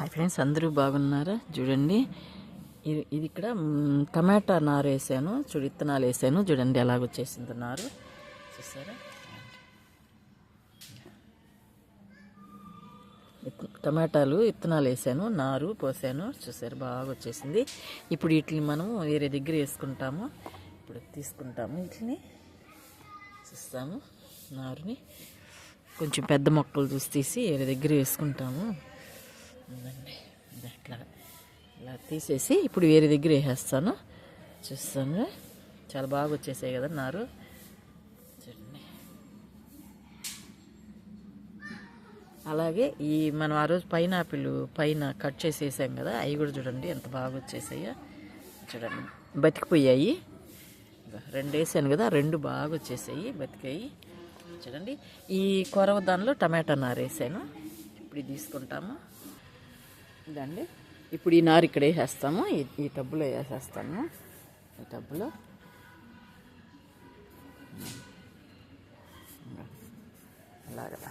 Hi friends, అందరూ బాగున్నారా? చూడండి, ఇది ఇక్కడ టమాటా నారు వేసాను. విత్తనాలు వేసాను. చూడండి ఎలాగొచ్చేసింది నారు, చూసారా? టమాటాలు విత్తనాలు వేసాను, నారు పోసాను, చూసారు బాగా వచ్చేసింది. ఇప్పుడు వీటిని మనం వేరే దగ్గర వేసుకుంటాము. ఇప్పుడు తీసుకుంటాము, వీటిని చూస్తాము. నారుని కొంచెం పెద్ద మొక్కలు చూసి తీసి వేరే దగ్గర వేసుకుంటాము. ఇలా తీసేసి ఇప్పుడు వేరే దగ్గర వేసేస్తాను. చూస్తాను, చాలా బాగా వచ్చేసాయి కదా నారు. చూడండి, అలాగే ఈ మనం ఆ రోజు పైనాపిల్ పైన కట్ చేసి వేసాం కదా, అవి కూడా చూడండి ఎంత బాగా వచ్చేసాయో. చూడండి, బతికిపోయాయి. 2 వేసాను కదా, 2 బాగా వచ్చేసాయి, బతికాయి. చూడండి, ఈ కొరవ దానిలో టమాటా నారు వేసాను. ఇప్పుడు ఇది తీసుకుంటాము. ఇదండి, ఇప్పుడు ఈ నారు ఇక్కడ వేసేస్తాము. ఈ టబ్బులో వేసేస్తాము. ఈ టబ్బులో అలాగా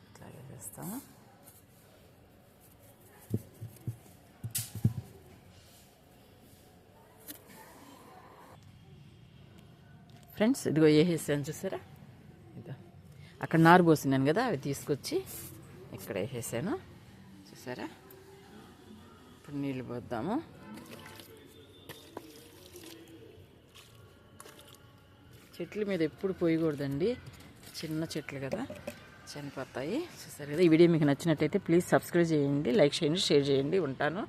ఇట్లాగే వేస్తాము. ఫ్రెండ్స్, ఇదిగో వేసేసాను, చూసారా? ఇదో అక్కడ నారు పోసినాను కదా, అవి తీసుకొచ్చి ఇక్కడ వేసేసాను, చూసారా? ఇప్పుడు నీళ్ళు పోద్దాము. చెట్ల మీద ఎప్పుడు పోయకూడదండి, చిన్న చెట్లు కదా, చనిపోతాయి. చూసారు కదా? ఈ వీడియో మీకు నచ్చినట్టయితే ప్లీజ్ సబ్స్క్రైబ్ చేయండి, లైక్ చేయండి, షేర్ చేయండి. ఉంటాను.